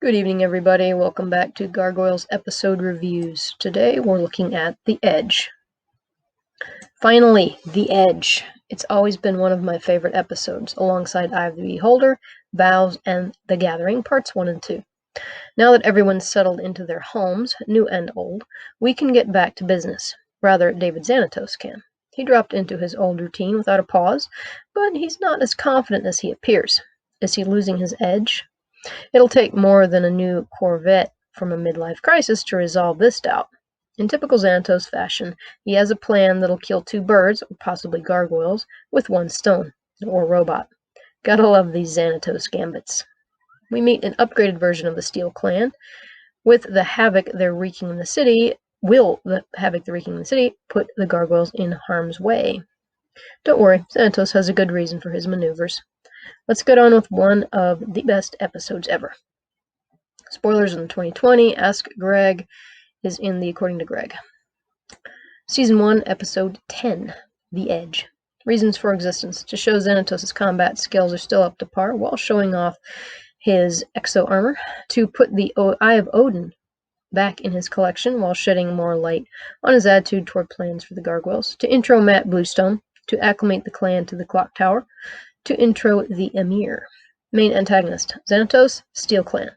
Good evening, everybody. Welcome back to Gargoyles episode reviews. Today we're looking at The Edge. Finally, The Edge. It's always been one of my favorite episodes, alongside Eye of the Beholder, Vows, and The Gathering, parts 1 and 2. Now that everyone's settled into their homes, new and old, we can get back to business. Rather, David Xanatos can. He dropped into his old routine without a pause, but he's not as confident as he appears. Is he losing his edge? It'll take more than a new Corvette from a midlife crisis to resolve this doubt. In typical Xanatos fashion, he has a plan that'll kill 2 birds, or possibly gargoyles, with 1 stone, or robot. Gotta love these Xanatos gambits. We meet an upgraded version of the Steel Clan. With the havoc they're wreaking in the city, put the gargoyles in harm's way? Don't worry, Xanatos has a good reason for his maneuvers. Let's get on with one of the best episodes ever. Spoilers in the 2020. Ask Greg is in the According to Greg. Season 1, Episode 10, The Edge. Reasons for existence. To show Xanatos' combat skills are still up to par while showing off his exo armor. To put the Eye of Odin back in his collection while shedding more light on his attitude toward plans for the gargoyles. To intro Matt Bluestone. To acclimate the clan to the clock tower. To intro the Emir. Main antagonist, Xanatos, Steel Clan.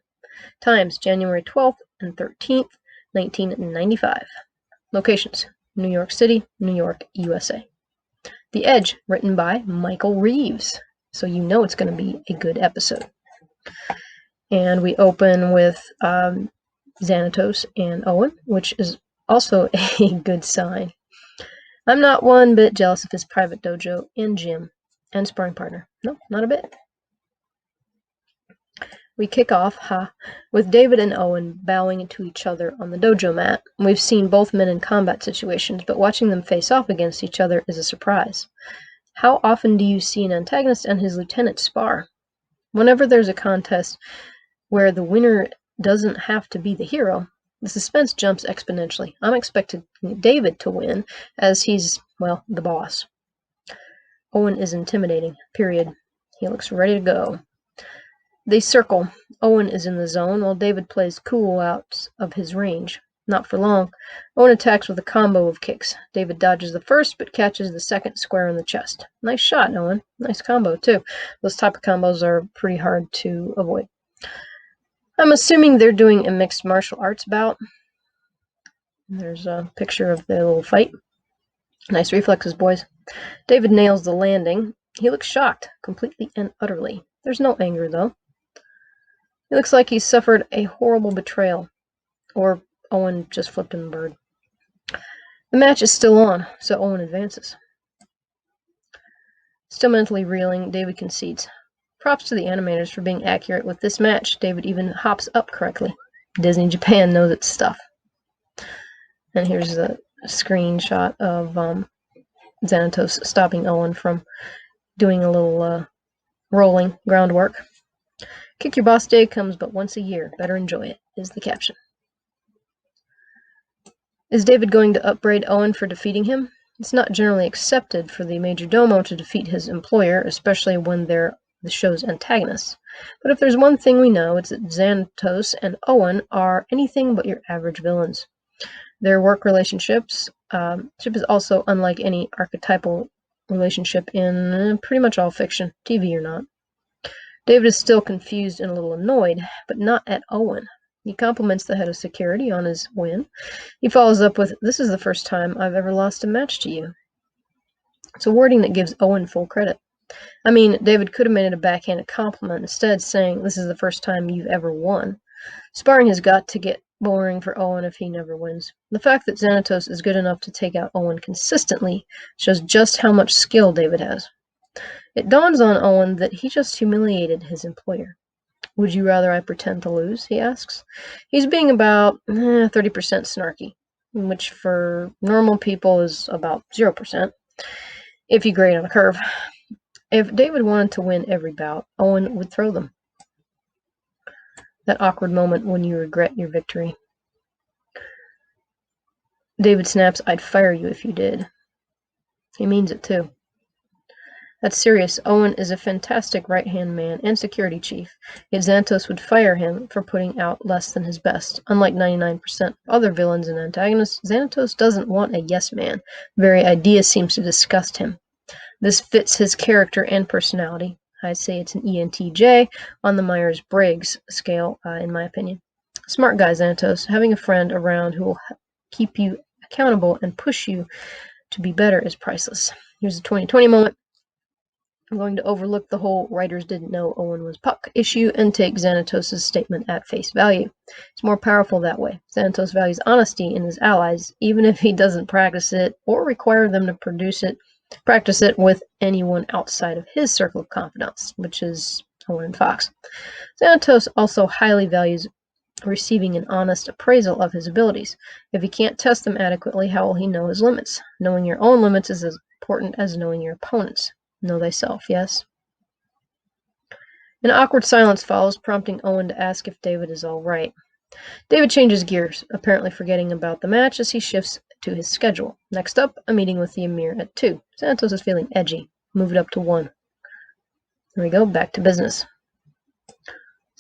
Times, January 12th and 13th, 1995. Locations, New York City, New York, USA. The Edge, written by Michael Reeves. So you know it's going to be a good episode. And we open with Xanatos and Owen, which is also a good sign. I'm not one bit jealous of his private dojo and gym. And sparring partner. No, not a bit. We kick off, with David and Owen bowing to each other on the dojo mat. We've seen both men in combat situations, but watching them face off against each other is a surprise. How often do you see an antagonist and his lieutenant spar? Whenever there's a contest where the winner doesn't have to be the hero, the suspense jumps exponentially. I'm expecting David to win, as he's, well, the boss. Owen is intimidating, period. He looks ready to go. They circle. Owen is in the zone, while David plays cool out of his range. Not for long. Owen attacks with a combo of kicks. David dodges the first, but catches the second square in the chest. Nice shot, Owen. Nice combo, too. Those type of combos are pretty hard to avoid. I'm assuming they're doing a mixed martial arts bout. There's a picture of their little fight. Nice reflexes, boys. David nails the landing. He looks shocked, completely and utterly. There's no anger, though. He looks like he's suffered a horrible betrayal. Or Owen just flipped him the bird. The match is still on, so Owen advances. Still mentally reeling, David concedes. Props to the animators for being accurate with this match. David even hops up correctly. Disney Japan knows its stuff. And here's a screenshot of Xanatos stopping Owen from doing a little rolling groundwork. Kick Your Boss Day comes but once a year. Better enjoy it, is the caption. Is David going to upbraid Owen for defeating him? It's not generally accepted for the Major Domo to defeat his employer, especially when they're the show's antagonists. But if there's one thing we know, it's that Xanatos and Owen are anything but your average villains. Their work relationship is also unlike any archetypal relationship in pretty much all fiction, TV or not. David is still confused and a little annoyed, but not at Owen. He compliments the head of security on his win. He follows up with, "This is the first time I've ever lost a match to you." It's a wording that gives Owen full credit. I mean, David could have made it a backhanded compliment, instead saying, "This is the first time you've ever won." Sparring has got to get boring for Owen if he never wins. The fact that Xanatos is good enough to take out Owen consistently shows just how much skill David has. It dawns on Owen that he just humiliated his employer. "Would you rather I pretend to lose?" he asks. He's being about 30% snarky, which for normal people is about 0%, if you grade on a curve. If David wanted to win every bout, Owen would throw them. That awkward moment when you regret your victory. David snaps, "I'd fire you if you did." He means it too. That's serious. Owen is a fantastic right-hand man and security chief, yet Xanatos would fire him for putting out less than his best. Unlike 99% of other villains and antagonists, Xanatos doesn't want a yes man. The very idea seems to disgust him. This fits his character and personality. I'd say it's an ENTJ on the Myers-Briggs scale, in my opinion. Smart guy, Xanatos. Having a friend around who will keep you accountable and push you to be better is priceless. Here's a 2020 moment. I'm going to overlook the whole writers didn't know Owen was Puck issue and take Xanatos' statement at face value. It's more powerful that way. Xanatos values honesty in his allies, even if he doesn't practice it or require them to practice it with anyone outside of his circle of confidence, which is Owen and Fox. Xanatos also highly values receiving an honest appraisal of his abilities. If he can't test them adequately, how will he know his limits? Knowing your own limits is as important as knowing your opponent's. Know thyself, yes? An awkward silence follows, prompting Owen to ask if David is all right. David changes gears, apparently forgetting about the match as he shifts to his schedule. Next up, a meeting with the Emir at 2. Xanatos is feeling edgy. Move it up to 1. There we go, back to business.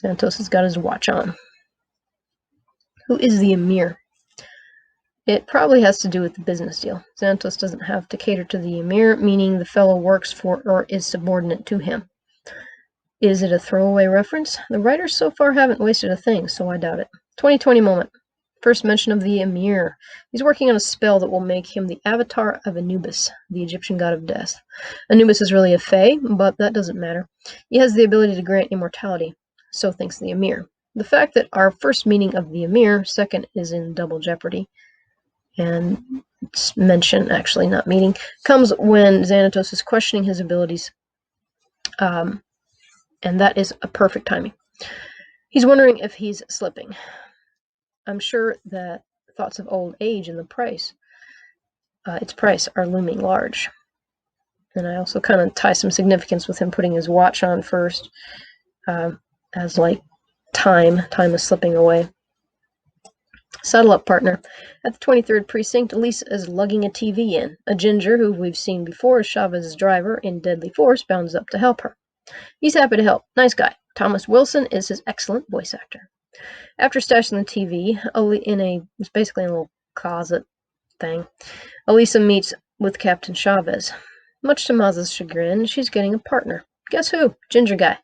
Xanatos has got his watch on. Who is the Emir? It probably has to do with the business deal. Xanatos doesn't have to cater to the Emir, meaning the fellow works for or is subordinate to him. Is it a throwaway reference? The writers so far haven't wasted a thing, so I doubt it. 2020 moment. First mention of the Emir. He's working on a spell that will make him the avatar of Anubis, the Egyptian god of death. Anubis is really a fae, but that doesn't matter. He has the ability to grant immortality. So thinks the Emir. The fact that our first meeting of the Emir, second, is in double jeopardy, and mention, actually not meeting, comes when Xanatos is questioning his abilities, and that is a perfect timing. He's wondering if he's slipping. I'm sure that thoughts of old age and its price are looming large. And I also kind of tie some significance with him putting his watch on first, as like time is slipping away. Saddle up, partner. At the 23rd Precinct, Elisa is lugging a TV in. A ginger, who we've seen before as Chavez's driver in Deadly Force, bounds up to help her. He's happy to help. Nice guy. Thomas Wilson is his excellent voice actor. After stashing the TV, it's basically a little closet thing, Elisa meets with Captain Chavez. Much to Maza's chagrin, she's getting a partner. Guess who? Ginger guy.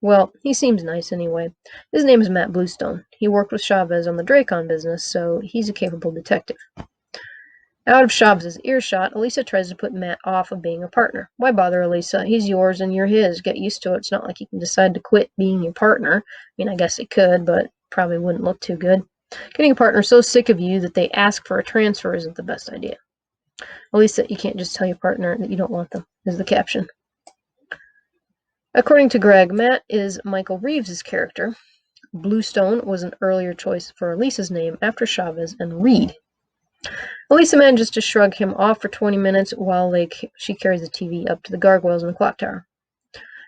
Well, he seems nice anyway. His name is Matt Bluestone. He worked with Chavez on the Dracon business, so he's a capable detective. Out of Chavez's earshot, Elisa tries to put Matt off of being a partner. Why bother, Elisa? He's yours and you're his. Get used to it. It's not like he can decide to quit being your partner. I mean, I guess he could, but probably wouldn't look too good. Getting a partner so sick of you that they ask for a transfer isn't the best idea. Elisa, you can't just tell your partner that you don't want them, is the caption. According to Greg, Matt is Michael Reeves' character. Bluestone was an earlier choice for Elisa's name after Chavez and Reed. Elisa manages to shrug him off for 20 minutes while she carries the TV up to the Gargoyles in the clock tower.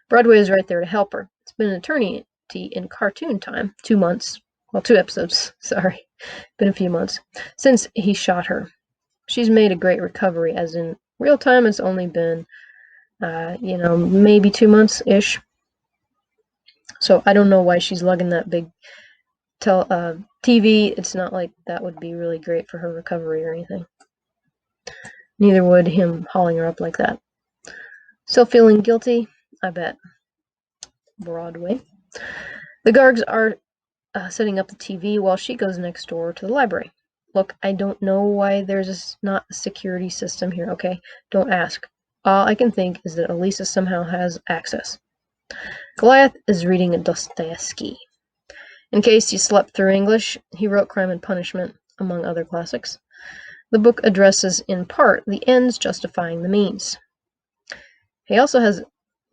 Broadway is right there to help her. It's been an eternity in cartoon time, 2 months. Well, 2 episodes, sorry. Been a few months since he shot her. She's made a great recovery, as in real time it's only been maybe 2 months-ish. So I don't know why she's lugging that big TV. It's not like that would be really great for her recovery or anything. Neither would him hauling her up like that. Still feeling guilty? I bet. Broadway. The Gargs are setting up the TV while she goes next door to the library. Look, I don't know why there's not a security system here, okay? Don't ask. All I can think is that Elisa somehow has access. Goliath is reading a Dostoevsky. In case you slept through English, he wrote Crime and Punishment, among other classics. The book addresses, in part, the ends justifying the means. He also has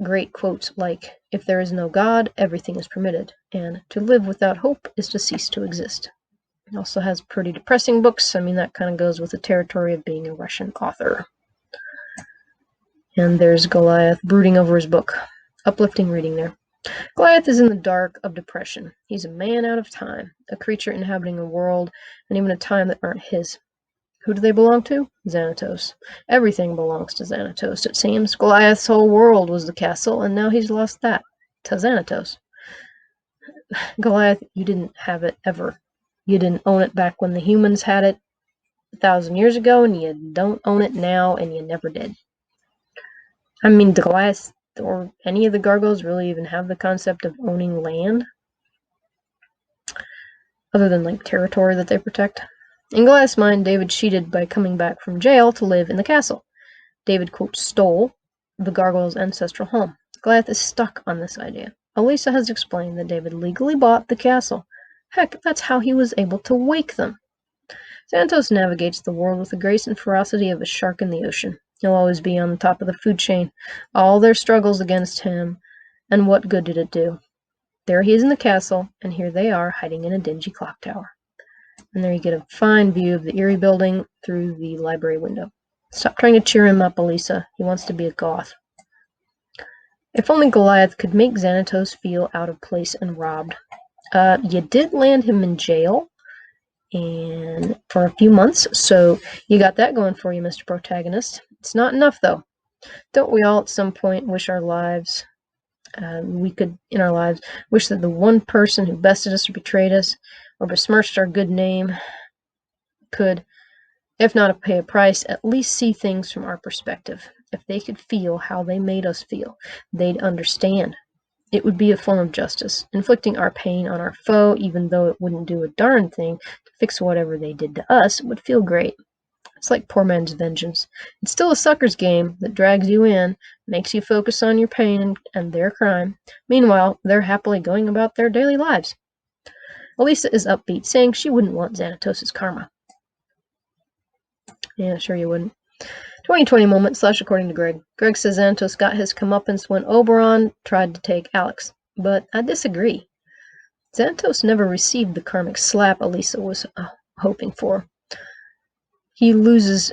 great quotes like, "If there is no God, everything is permitted," and "To live without hope is to cease to exist." He also has pretty depressing books. I mean, that kind of goes with the territory of being a Russian author. And there's Goliath brooding over his book. Uplifting reading there. Goliath is in the dark of depression. He's a man out of time, a creature inhabiting a world and even a time that aren't his. Who do they belong to? Xanatos. Everything belongs to Xanatos, it seems. Goliath's whole world was the castle, and now he's lost that. To Xanatos. Goliath, you didn't have it ever. You didn't own it back when the humans had it 1,000 years ago, and you don't own it now, and you never did. I mean, do Goliath or any of the gargoyles really even have the concept of owning land? Other than, like, territory that they protect? In Goliath's mind, David cheated by coming back from jail to live in the castle. David, quote, stole the gargoyles' ancestral home. Goliath is stuck on this idea. Elisa has explained that David legally bought the castle. Heck, that's how he was able to wake them. Xanatos navigates the world with the grace and ferocity of a shark in the ocean. He'll always be on the top of the food chain. All their struggles against him, and what good did it do? There he is in the castle, and here they are hiding in a dingy clock tower. And there you get a fine view of the eerie building through the library window. Stop trying to cheer him up, Elisa. He wants to be a goth. If only Goliath could make Xanatos feel out of place and robbed. You did land him in jail and for a few months, so you got that going for you, Mr. Protagonist. It's not enough, though. Don't we all at some point wish our lives, in our lives, wish that the one person who bested us or betrayed us or besmirched our good name could, if not pay a price, at least see things from our perspective. If they could feel how they made us feel, they'd understand. It would be a form of justice, inflicting our pain on our foe, even though it wouldn't do a darn thing to fix whatever they did to us. It would feel great. It's like poor man's vengeance. It's still a sucker's game that drags you in, makes you focus on your pain and their crime. Meanwhile, they're happily going about their daily lives. Elisa is upbeat, saying she wouldn't want Xanatos' karma. Yeah, sure you wouldn't. 2020 moment / according to Greg. Greg says Xanatos got his comeuppance when Oberon tried to take Alex, but I disagree. Xanatos never received the karmic slap Elisa was hoping for. He loses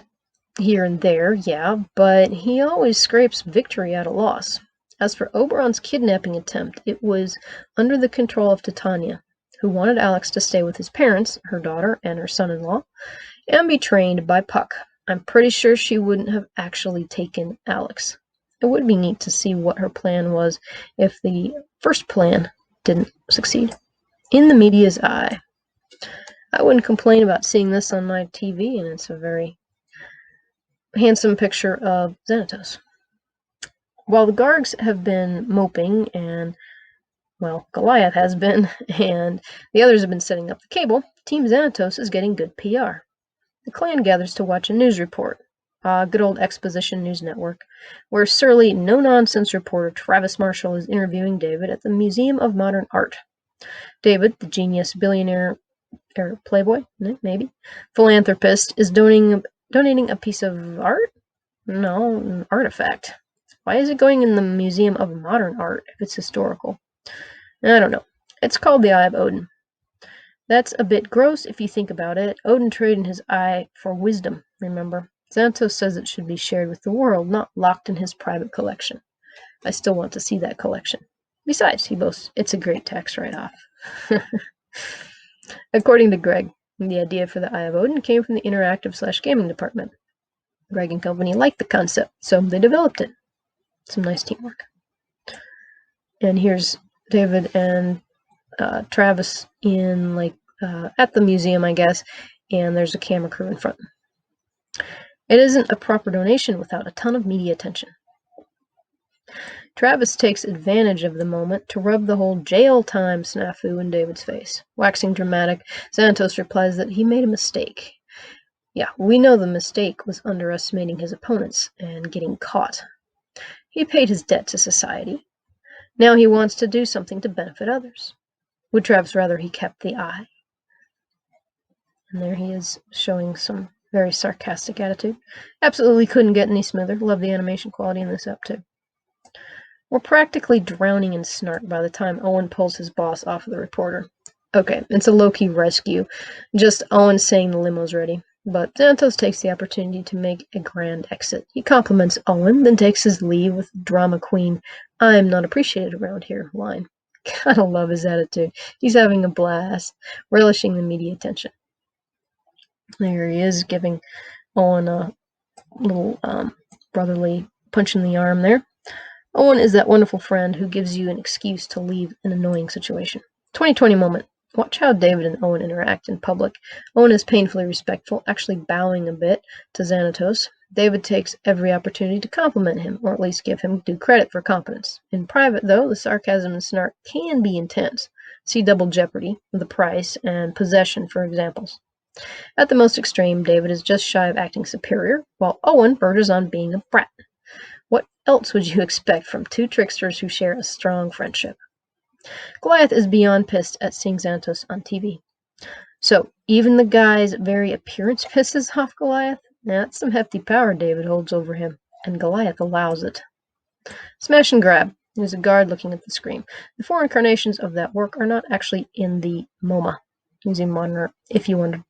here and there, yeah, but he always scrapes victory out of loss. As for Oberon's kidnapping attempt, it was under the control of Titania, who wanted Alex to stay with his parents, her daughter, and her son-in-law, and be trained by Puck. I'm pretty sure she wouldn't have actually taken Alex. It would be neat to see what her plan was if the first plan didn't succeed. In the media's eye. I wouldn't complain about seeing this on my TV, and it's a very handsome picture of Xanatos. While the Gargs have been moping, and, well, Goliath has been, and the others have been setting up the cable, Team Xanatos is getting good PR. The clan gathers to watch a news report, good old Exposition News Network, where surly, no-nonsense reporter Travis Marshall is interviewing David at the Museum of Modern Art. David, the genius billionaire, or playboy, maybe, philanthropist, is donating a piece of art? No, an artifact. Why is it going in the Museum of Modern Art if it's historical? I don't know. It's called the Eye of Odin. That's a bit gross if you think about it. Odin traded his eye for wisdom, remember? Xanatos says it should be shared with the world, not locked in his private collection. I still want to see that collection. Besides, he boasts, it's a great tax write-off. According to Greg, the idea for the Eye of Odin came from the interactive / gaming department. Greg and company liked the concept, so they developed it. Some nice teamwork. And here's David and Travis in, at the museum, I guess, and there's a camera crew in front. It isn't a proper donation without a ton of media attention. Travis takes advantage of the moment to rub the whole jail time snafu in David's face. Waxing dramatic, Xanatos replies that he made a mistake. Yeah, we know the mistake was underestimating his opponents and getting caught. He paid his debt to society. Now he wants to do something to benefit others. Would Travis rather he kept the eye? And there he is, showing some very sarcastic attitude. Absolutely couldn't get any smoother. Love the animation quality in this up, too. We're practically drowning in snark by the time Owen pulls his boss off of the reporter. Okay, it's a low-key rescue. Just Owen saying the limo's ready. But Xanatos takes the opportunity to make a grand exit. He compliments Owen, then takes his leave with drama queen, "I'm not appreciated around here" line. Gotta love his attitude. He's having a blast, relishing the media attention. There he is, giving Owen a little brotherly punch in the arm there. Owen is that wonderful friend who gives you an excuse to leave an annoying situation. 2020 moment. Watch how David and Owen interact in public. Owen is painfully respectful, actually bowing a bit to Xanatos. David takes every opportunity to compliment him, or at least give him due credit for competence. In private, though, the sarcasm and snark can be intense. See Double Jeopardy, The Price, and Possession for examples. At the most extreme, David is just shy of acting superior, while Owen verges on being a brat. What else would you expect from two tricksters who share a strong friendship? Goliath is beyond pissed at seeing Xanatos on TV. So, even the guy's very appearance pisses off Goliath? That's some hefty power David holds over him, and Goliath allows it. Smash and grab. There's a guard looking at the screen. The 4 incarnations of that work are not actually in the MoMA, Museum Monitor, if you wondered.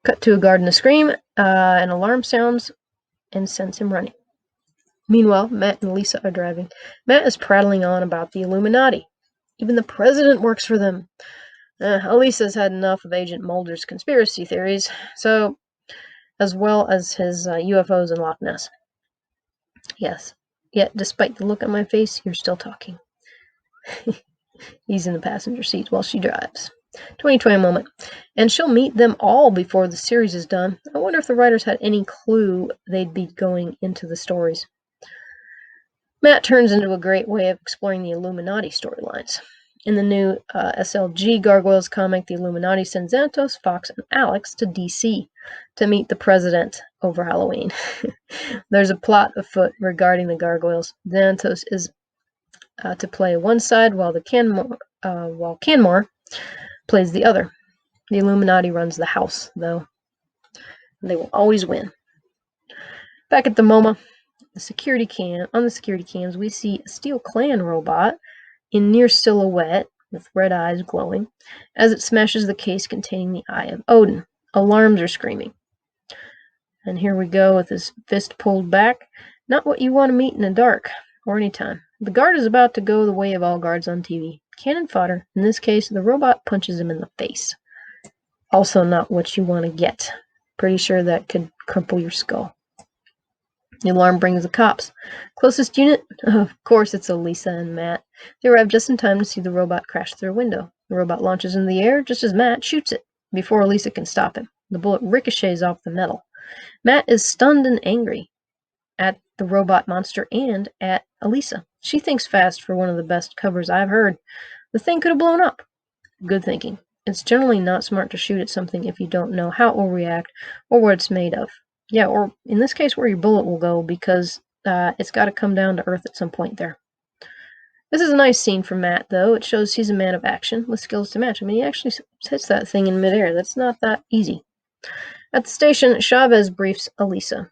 Cut to a guard in the screen, an alarm sounds and sends him running. Meanwhile, Matt and Lisa are driving. Matt is prattling on about the Illuminati. Even the president works for them. Elisa's had enough of Agent Mulder's conspiracy theories, so as well as his UFOs in Loch Ness. Yes, yet despite the look on my face, you're still talking. He's in the passenger seat while she drives. 2020 moment. And she'll meet them all before the series is done. I wonder if the writers had any clue they'd be going into the stories. Matt turns into a great way of exploring the Illuminati storylines. In the new SLG Gargoyles comic, the Illuminati sends Xanatos, Fox, and Alex to DC to meet the president over Halloween. There's a plot afoot regarding the Gargoyles. Xanatos is to play one side, while Canmore plays the other. The Illuminati runs the house, though. They will always win. Back at the MoMA, on the security cams, we see a Steel Clan robot in near silhouette with red eyes glowing as it smashes the case containing the Eye of Odin. Alarms are screaming. And here we go with his fist pulled back. Not what you want to meet in the dark or anytime. The guard is about to go the way of all guards on TV. Cannon fodder. In this case, the robot punches him in the face. Also not what you want to get. Pretty sure that could crumple your skull. The alarm brings the cops. Closest unit? Of course it's Elisa and Matt. They arrive just in time to see the robot crash through a window. The robot launches in the air just as Matt shoots it, before Elisa can stop him. The bullet ricochets off the metal. Matt is stunned and angry at the robot monster and at Elisa. She thinks fast for one of the best covers I've heard. The thing could have blown up. Good thinking. It's generally not smart to shoot at something if you don't know how it will react or what it's made of. Yeah, or in this case, where your bullet will go, because it's got to come down to earth at some point there. This is a nice scene for Matt, though. It shows he's a man of action with skills to match. I mean, he actually hits that thing in midair. That's not that easy. At the station, Chavez briefs Elisa.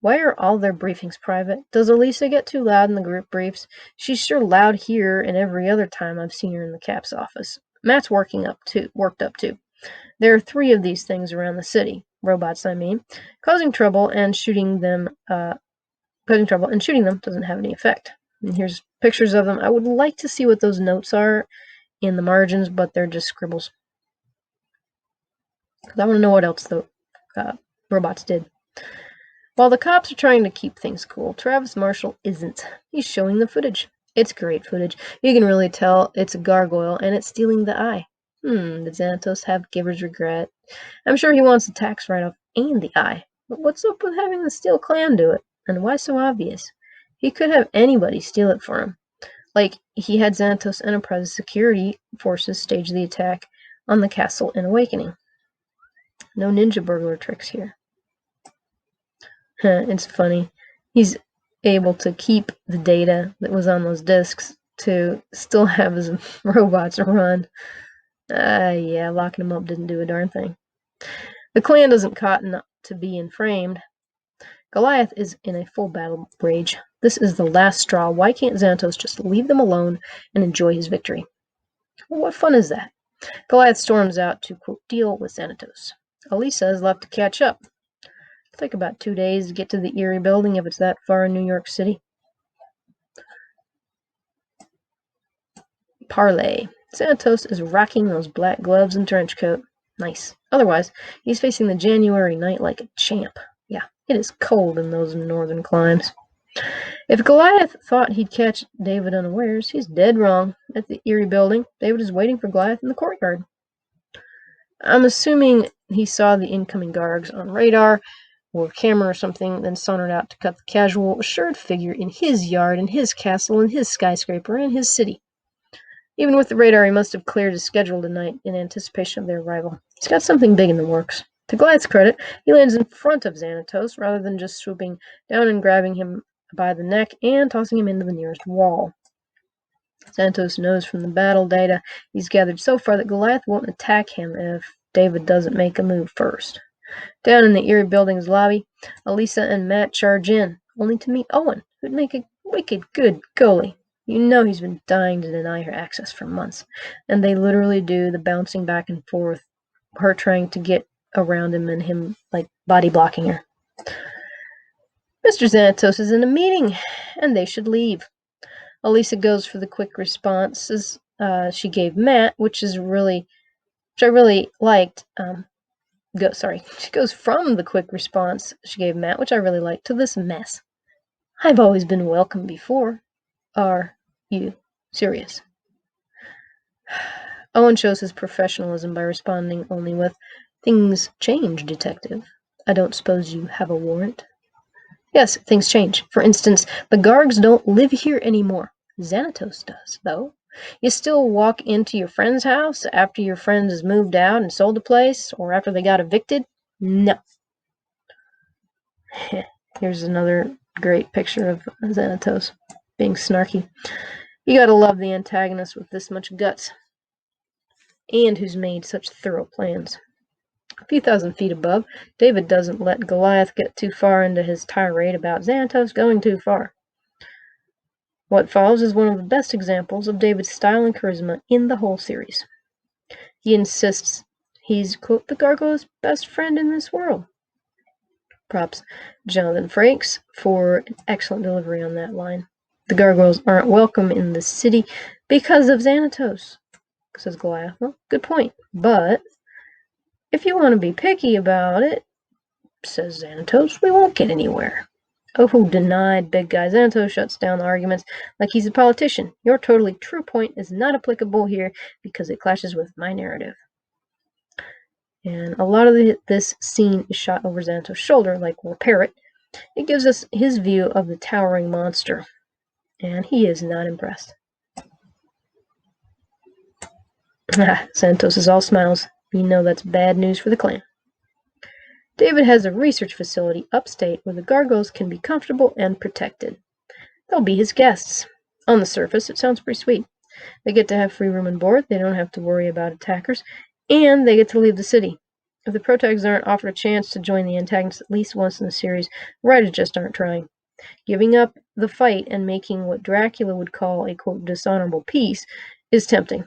Why are all their briefings private? Does Elisa get too loud in the group briefs? She's sure loud here and every other time I've seen her in the cap's office. Matt's worked up too. There are 3 of these things around the city. Robots, I mean. Causing trouble and shooting them doesn't have any effect. And here's pictures of them. I would like to see what those notes are in the margins, but they're just scribbles. Because I want to know what else the robots did. While the cops are trying to keep things cool, Travis Marshall isn't. He's showing the footage. It's great footage. You can really tell it's a gargoyle, and it's stealing the eye. Did Xanatos have giver's regret? I'm sure he wants the tax write-off and the eye. But what's up with having the Steel Clan do it? And why so obvious? He could have anybody steal it for him. Like he had Xanatos Enterprise security forces stage the attack on the castle in Awakening. No ninja burglar tricks here. It's funny. He's able to keep the data that was on those disks to still have his robots run. Yeah, locking him up didn't do a darn thing. The clan doesn't cotton to be inframed. Goliath is in a full battle rage. This is the last straw. Why can't Xanatos just leave them alone and enjoy his victory? Well, what fun is that? Goliath storms out to, quote, deal with Xanatos. Elisa is left to catch up. It'll take about 2 days to get to the Erie building if it's that far in New York City. Parlay. Xanatos is rocking those black gloves and trench coat. Nice. Otherwise, he's facing the January night like a champ. Yeah, it is cold in those northern climes. If Goliath thought he'd catch David unawares, he's dead wrong. At the Erie building, David is waiting for Goliath in the courtyard. I'm assuming he saw the incoming Gargs on radar or camera or something, then sauntered out to cut the casual, assured figure in his yard, in his castle, in his skyscraper, in his city. Even with the radar, he must have cleared his schedule tonight in anticipation of their arrival. He's got something big in the works. To Goliath's credit, he lands in front of Xanatos rather than just swooping down and grabbing him by the neck and tossing him into the nearest wall. Xanatos knows from the battle data he's gathered so far that Goliath won't attack him if David doesn't make a move first. Down in the Erie building's lobby, Elisa and Matt charge in, only to meet Owen, who'd make a wicked good goalie. You know he's been dying to deny her access for months, and they literally do the bouncing back and forth, her trying to get around him and him, like, body blocking her. Mr. Xanatos is in a meeting, and they should leave. Elisa goes for the quick responses she gave Matt, which I really liked. She goes from the quick response she gave Matt, which I really liked, to this mess. I've always been welcome before. Are you serious? Owen shows his professionalism by responding only with, "Things change, detective. I don't suppose you have a warrant?" Yes, things change. For instance, the Gargs don't live here anymore. Xanatos does, though. You still walk into your friend's house after your friend has moved out and sold the place, or after they got evicted? No. Here's another great picture of Xanatos being snarky. You gotta love the antagonist with this much guts, and who's made such thorough plans. A few thousand feet above, David doesn't let Goliath get too far into his tirade about Xanatos going too far. What follows is one of the best examples of David's style and charisma in the whole series. He insists he's, quote, the Gargoyles' best friend in this world. Props Jonathan Frakes for an excellent delivery on that line. The Gargoyles aren't welcome in the city because of Xanatos, says Goliath. Well, good point, but if you want to be picky about it, says Xanatos, we won't get anywhere. Oh, denied, big guy. Xanatos shuts down the arguments like he's a politician. Your totally true point is not applicable here because it clashes with my narrative. And a lot of this scene is shot over Xanatos' shoulder, like we'll parrot. It gives us his view of the towering monster, and he is not impressed. Xanatos is all smiles. You know that's bad news for the clan. David has a research facility upstate where the Gargoyles can be comfortable and protected. They'll be his guests. On the surface, it sounds pretty sweet. They get to have free room and board, they don't have to worry about attackers, and they get to leave the city. If the protagonists aren't offered a chance to join the antagonists at least once in the series, writers just aren't trying. Giving up the fight and making what Dracula would call a, quote, dishonorable peace is tempting.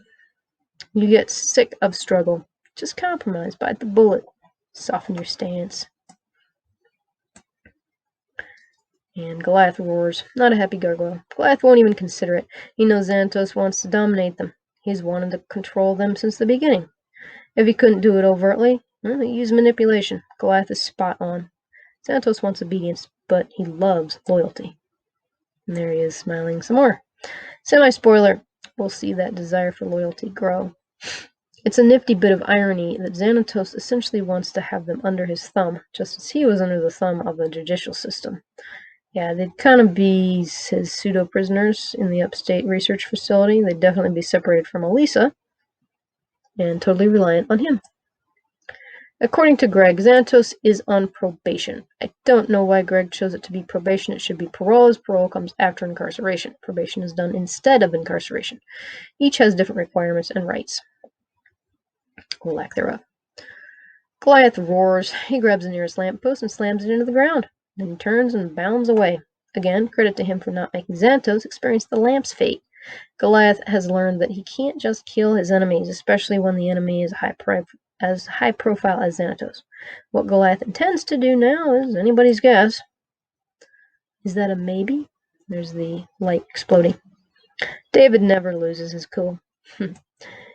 You get sick of struggle. Just compromise, bite the bullet. Soften your stance. And Goliath roars. Not a happy gargoyle. Goliath won't even consider it. He knows Xanatos wants to dominate them. He's wanted to control them since the beginning. If he couldn't do it overtly, well, he used manipulation. Goliath is spot on. Xanatos wants obedience, but he loves loyalty. And there he is, smiling some more. Semi-spoiler. We'll see that desire for loyalty grow. It's a nifty bit of irony that Xanatos essentially wants to have them under his thumb, just as he was under the thumb of the judicial system. Yeah, they'd kind of be his pseudo-prisoners in the upstate research facility. They'd definitely be separated from Elisa and totally reliant on him. According to Greg, Xanatos is on probation. I don't know why Greg chose it to be probation. It should be parole, as parole comes after incarceration. Probation is done instead of incarceration. Each has different requirements and rights. Or lack thereof. Goliath roars. He grabs the nearest lamppost and slams it into the ground. Then he turns and bounds away. Again, credit to him for not making Xanatos experience the lamp's fate. Goliath has learned that he can't just kill his enemies, especially when the enemy is as high profile as Xanatos. What Goliath intends to do now is anybody's guess. Is that a maybe? There's the light exploding. David never loses his cool.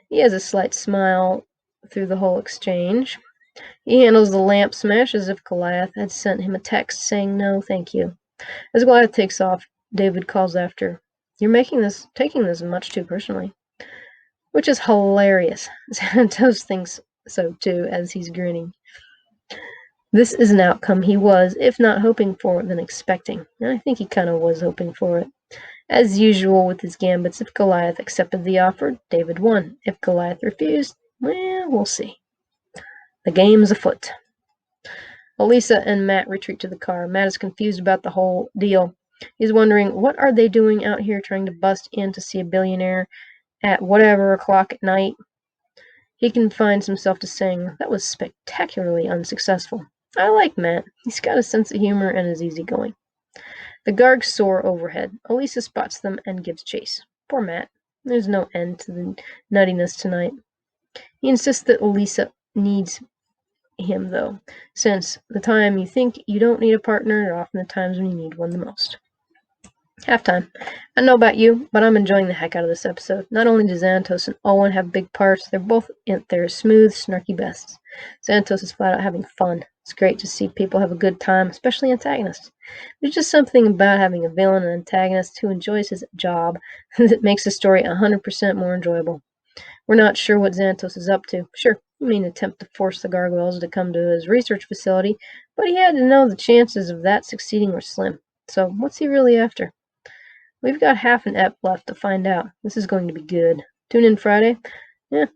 He has a slight smile through the whole exchange. He handles the lamp smash as if Goliath had sent him a text saying no, thank you. As Goliath takes off, David calls after, "You're taking this much too personally." Which is hilarious. Xanatos thinks so too, as he's grinning. This is an outcome he was, if not hoping for, then expecting. And I think he kind of was hoping for it. As usual with his gambits, if Goliath accepted the offer, David won. If Goliath refused, well, we'll see. The game's afoot. Elisa and Matt retreat to the car. Matt is confused about the whole deal. He's wondering, what are they doing out here trying to bust in to see a billionaire at whatever o'clock at night? He confines himself to saying, that was spectacularly unsuccessful. I like Matt. He's got a sense of humor and is easygoing. The Gargs soar overhead. Elisa spots them and gives chase. Poor Matt. There's no end to the nuttiness tonight. He insists that Elisa needs him, though, since the time you think you don't need a partner are often the times when you need one the most. Halftime. I don't know about you, but I'm enjoying the heck out of this episode. Not only do Xanatos and Owen have big parts, they're both at their smooth, snarky bests. Xanatos is flat out having fun. It's great to see people have a good time, especially antagonists. There's just something about having a villain and antagonist who enjoys his job that makes the story 100% more enjoyable. We're not sure what Xanatos is up to. Sure, he may attempt to force the Gargoyles to come to his research facility, but he had to know the chances of that succeeding were slim. So, what's he really after? We've got half an ep left to find out. This is going to be good. Tune in Friday,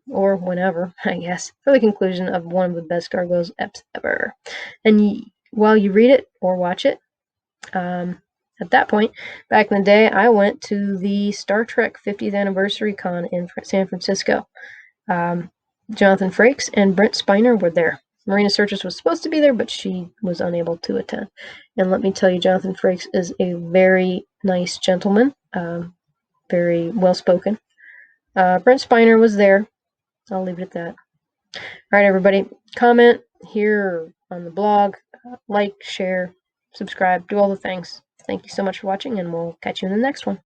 or whenever, I guess, for the conclusion of one of the best Gargoyles eps ever. And while you read it or watch it, at that point, back in the day, I went to the Star Trek 50th Anniversary Con in San Francisco. Jonathan Frakes and Brent Spiner were there. Marina Sirtis was supposed to be there, but she was unable to attend. And let me tell you, Jonathan Frakes is a very nice gentleman, very well-spoken. Brent Spiner was there. I'll leave it at that. All right, everybody. Comment here on the blog. Like, share, subscribe, do all the things. Thank you so much for watching, and we'll catch you in the next one.